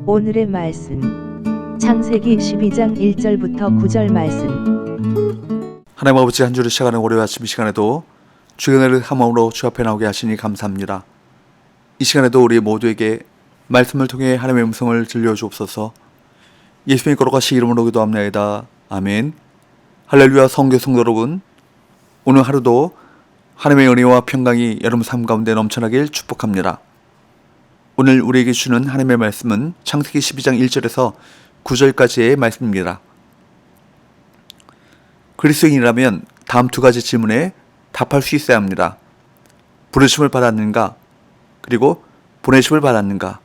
오늘의 말씀 창세기 12장 1절부터 9절 말씀. 하나님 아버지, 한 주를 시작하는 월요일 아침 이 시간에도 주의 은혜를 함으로 주 앞에 나오게 하시니 감사합니다. 이 시간에도 우리 모두에게 말씀을 통해 하나님의 음성을 들려주옵소서. 예수님의 거룩하신 이름으로 기도합나이다. 아멘. 할렐루야. 성교 성도 여러분, 오늘 하루도 하나님의 은혜와 평강이 여러분 삶 가운데 넘쳐나길 축복합니다. 오늘 우리에게 주는 하나님의 말씀은 창세기 12장 1절에서 9절까지의 말씀입니다. 그리스도인이라면 다음 두 가지 질문에 답할 수 있어야 합니다. 부르심을 받았는가? 그리고 보내심을 받았는가?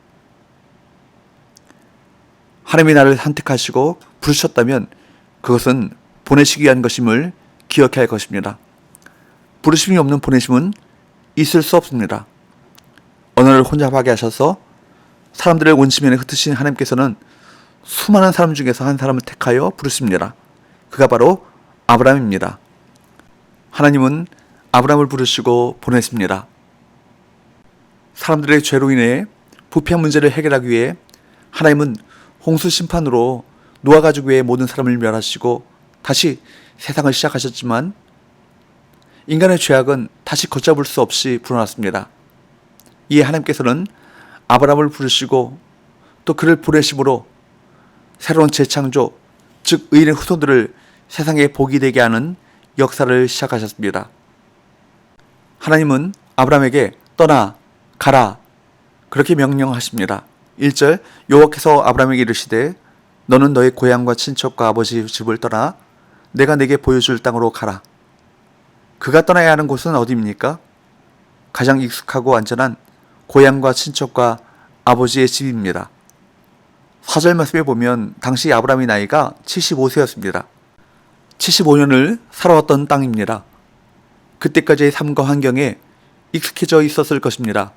하나님이 나를 선택하시고 부르셨다면 그것은 보내시기 위한 것임을 기억해야 할 것입니다. 부르심이 없는 보내심은 있을 수 없습니다. 언어를 혼잡하게 하셔서 사람들의 원심연에 흩으신 하나님께서는 수많은 사람 중에서 한 사람을 택하여 부르십니다. 그가 바로 아브라함입니다. 하나님은 아브라함을 부르시고 보내십니다. 사람들의 죄로 인해 부패한 문제를 해결하기 위해 하나님은 홍수 심판으로 노아 가족 외의 모든 사람을 멸하시고 다시 세상을 시작하셨지만 인간의 죄악은 다시 걷잡을 수 없이 불어났습니다. 이에 하나님께서는 아브라함을 부르시고 또 그를 보내심으로 새로운 재창조, 즉 의인의 후손들을 세상에 복이 되게 하는 역사를 시작하셨습니다. 하나님은 아브라함에게 떠나 가라 그렇게 명령하십니다. 1절, 여호와께서 아브라함에게 이르시되 너는 너의 고향과 친척과 아버지 집을 떠나 내가 네게 보여줄 땅으로 가라. 그가 떠나야 하는 곳은 어디입니까? 가장 익숙하고 안전한 고향과 친척과 아버지의 집입니다. 4절 말씀에 보면 당시 아브라함의 나이가 75세였습니다. 75년을 살아왔던 땅입니다. 그때까지의 삶과 환경에 익숙해져 있었을 것입니다.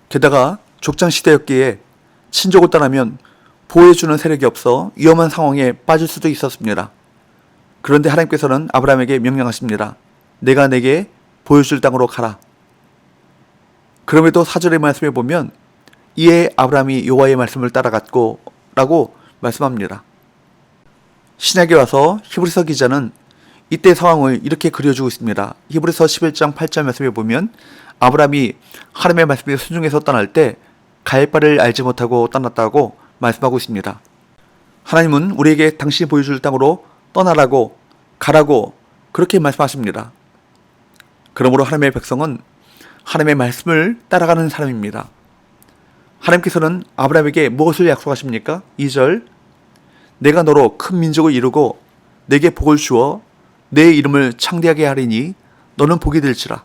게다가 족장시대였기에 친족을 떠나면 보호해주는 세력이 없어 위험한 상황에 빠질 수도 있었습니다. 그런데 하나님께서는 아브라함에게 명령하십니다. 내가 내게 보여줄 땅으로 가라. 그럼에도 4절의 말씀에 보면 이에 아브라함이 여호와의 말씀을 따라갔고 라고 말씀합니다. 신약에 와서 히브리서 기자는 이때 상황을 이렇게 그려주고 있습니다. 히브리서 11장 8절 말씀에 보면 아브라함이 하나님의 말씀에 순종해서 떠날 때 갈 바를 알지 못하고 떠났다고 말씀하고 있습니다. 하나님은 우리에게 당신이 보여줄 땅으로 떠나라고 가라고 그렇게 말씀하십니다. 그러므로 하나님의 백성은 하나님의 말씀을 따라가는 사람입니다. 하나님께서는 아브라함에게 무엇을 약속하십니까? 2절, 내가 너로 큰 민족을 이루고 내게 복을 주어 내 이름을 창대하게 하리니 너는 복이 될지라.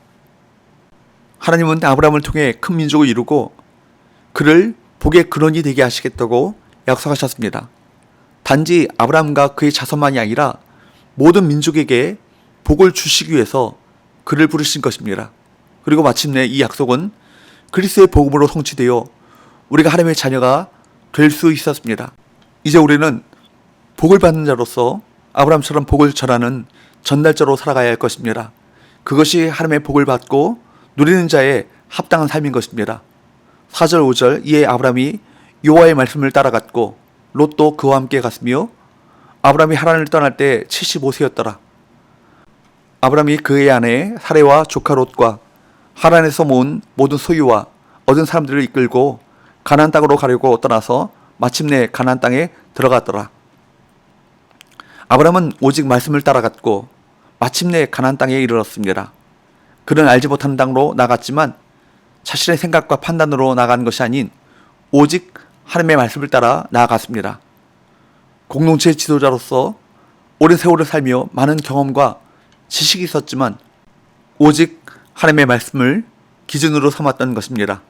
하나님은 아브라함을 통해 큰 민족을 이루고 그를 복의 근원이 되게 하시겠다고 약속하셨습니다. 단지 아브라함과 그의 자손만이 아니라 모든 민족에게 복을 주시기 위해서 그를 부르신 것입니다. 그리고 마침내 이 약속은 그리스도의 복음으로 성취되어 우리가 하나님의 자녀가 될 수 있었습니다. 이제 우리는 복을 받는 자로서 아브라함처럼 복을 전하는 전달자로 살아가야 할 것입니다. 그것이 하나님의 복을 받고 누리는 자의 합당한 삶인 것입니다. 4절 5절, 이에 아브라함이 여호와의 말씀을 따라갔고 롯도 그와 함께 갔으며 아브라함이 하란을 떠날 때 75세였더라. 아브라함이 그의 아내 사레와 조카 롯과 하란에서 모은 모든 소유와 얻은 사람들을 이끌고 가나안 땅으로 가려고 떠나서 마침내 가나안 땅에 들어갔더라. 아브라함은 오직 말씀을 따라갔고 마침내 가나안 땅에 이르렀습니다. 그는 알지 못하는 땅으로 나갔지만 자신의 생각과 판단으로 나간 것이 아닌 오직 하나님의 말씀을 따라 나아갔습니다. 공동체 지도자로서 오랜 세월을 살며 많은 경험과 지식이 있었지만 오직 하나님의 말씀을 기준으로 삼았던 것입니다.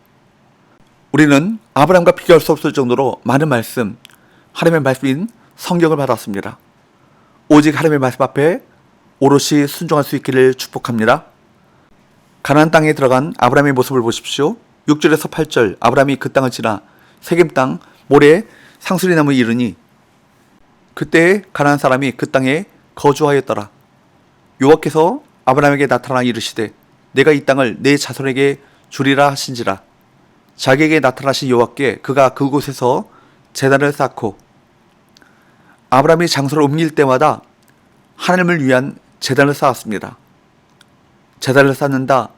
우리는 아브라함과 비교할 수 없을 정도로 많은 말씀, 하나님의 말씀인 성경을 받았습니다. 오직 하나님의 말씀 앞에 오롯이 순종할 수 있기를 축복합니다. 가나안 땅에 들어간 아브라함의 모습을 보십시오. 6절에서 8절, 아브라함이 그 땅을 지나 세겜 땅 모래 상수리 나무에 이르니 그때 가나안 사람이 그 땅에 거주하였더라. 여호와께서 아브라함에게 나타나 이르시되 내가 이 땅을 내 자손에게 주리라 하신지라. 자기에게 나타나신 여호와께 그가 그곳에서 제단을 쌓고, 아브라함이 장소를 옮길 때마다 하나님을 위한 제단을 쌓았습니다. 제단을 쌓는다,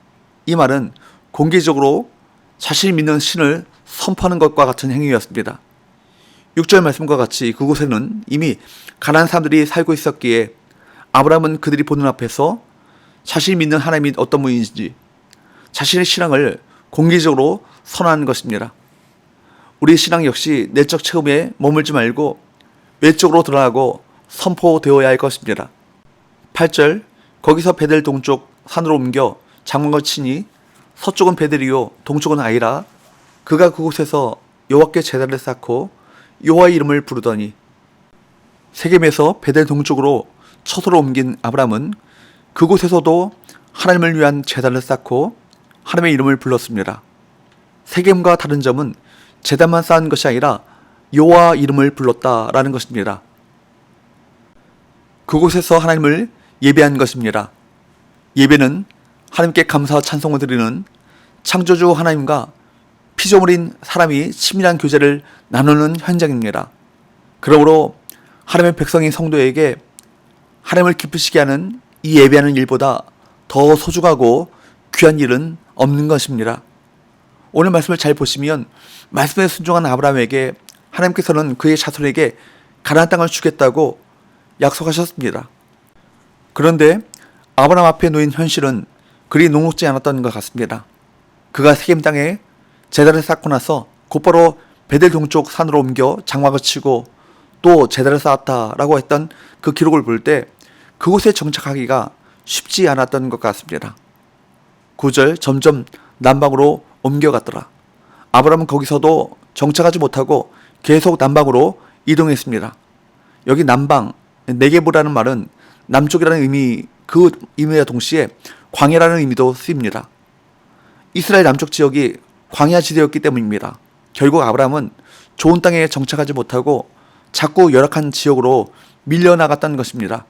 이 말은 공개적으로 자신이 믿는 신을 선포하는 것과 같은 행위였습니다. 6절 말씀과 같이 그곳에는 이미 가나안 사람들이 살고 있었기에 아브라함은 그들이 보는 앞에서 자신이 믿는 하나님이 어떤 분인지 자신의 신앙을 공개적으로 선언하는 것입니다. 우리의 신앙 역시 내적 체험에 머물지 말고 외적으로 드러나고 선포되어야 할 것입니다. 8절, 거기서 베델 동쪽 산으로 옮겨 장막을 치니 서쪽은 베델이요 동쪽은 아이라. 그가 그곳에서 여호와께 제단을 쌓고 여호와의 이름을 부르더니. 세겜에서 베델 동쪽으로 처소로 옮긴 아브라함은 그곳에서도 하나님을 위한 제단을 쌓고 하나님의 이름을 불렀습니다. 세겜과 다른 점은 제단만 쌓은 것이 아니라 여호와 이름을 불렀다라는 것입니다. 그곳에서 하나님을 예배한 것입니다. 예배는 하나님께 감사와 찬송을 드리는 창조주 하나님과 피조물인 사람이 친밀한 교제를 나누는 현장입니다. 그러므로 하나님의 백성인 성도에게 하나님을 기쁘시게 하는 이 예배하는 일보다 더 소중하고 귀한 일은 없는 것입니다. 오늘 말씀을 잘 보시면 말씀에 순종한 아브라함에게 하나님께서는 그의 자손에게 가나안 땅을 주겠다고 약속하셨습니다. 그런데 아브라함 앞에 놓인 현실은 그리 녹록지 않았던 것 같습니다. 그가 세겜 땅에 제단을 쌓고 나서 곧바로 베델 동쪽 산으로 옮겨 장막을 치고 또 제단을 쌓았다라고 했던 그 기록을 볼 때 그곳에 정착하기가 쉽지 않았던 것 같습니다. 9절, 점점 남방으로 옮겨갔더라. 아브라함은 거기서도 정착하지 못하고 계속 남방으로 이동했습니다. 여기 남방, 네게브라는 말은 남쪽이라는 의미, 그 의미와 동시에 광야라는 의미도 쓰입니다. 이스라엘 남쪽 지역이 광야 지대였기 때문입니다. 결국 아브라함은 좋은 땅에 정착하지 못하고 자꾸 열악한 지역으로 밀려나갔다는 것입니다.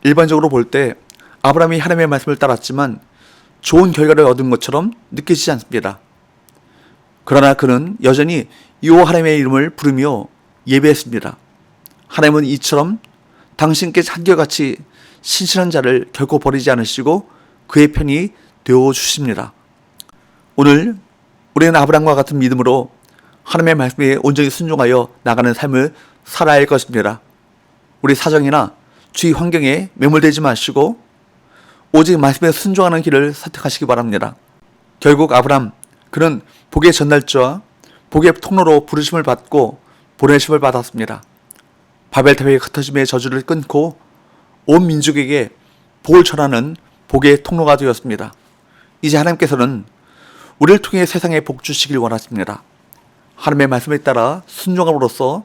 일반적으로 볼 때 아브라함이 하나님의 말씀을 따랐지만 좋은 결과를 얻은 것처럼 느껴지지 않습니다. 그러나 그는 여전히 여호와 하나님의 이름을 부르며 예배했습니다. 하나님은 이처럼 당신께 한결같이 신실한 자를 결코 버리지 않으시고 그의 편이 되어 주십니다. 오늘 우리는 아브라함과 같은 믿음으로 하나님의 말씀에 온전히 순종하여 나가는 삶을 살아야 할 것입니다. 우리 사정이나 주위 환경에 매몰되지 마시고 오직 말씀에 순종하는 길을 선택하시기 바랍니다. 결국 아브라함, 그는 복의 전달자와 복의 통로로 부르심을 받고 보내심을 받았습니다. 바벨탑의 흩어짐의 저주를 끊고 온 민족에게 복을 전하는 복의 통로가 되었습니다. 이제 하나님께서는 우리를 통해 세상에 복 주시길 원하십니다. 하나님의 말씀에 따라 순종함으로써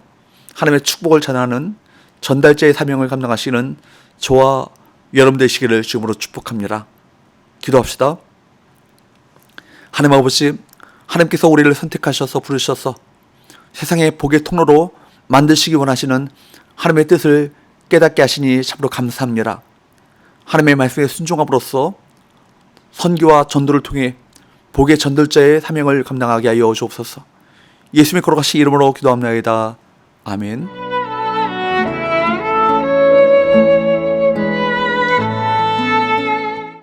하나님의 축복을 전하는 전달자의 사명을 감당하시는 저와 여러분 되시기를 주님으로 축복합니다. 기도합시다. 하나님 아버지, 하나님께서 우리를 선택하셔서 부르셔서 세상의 복의 통로로 만드시기 원하시는 하나님의 뜻을 깨닫게 하시니 참으로 감사합니다. 하나님의 말씀에 순종함으로써 선교와 전도를 통해 복의 전달자의 사명을 감당하게 하여 주옵소서. 예수님의 거룩하신 이름으로 기도합니다. 아멘.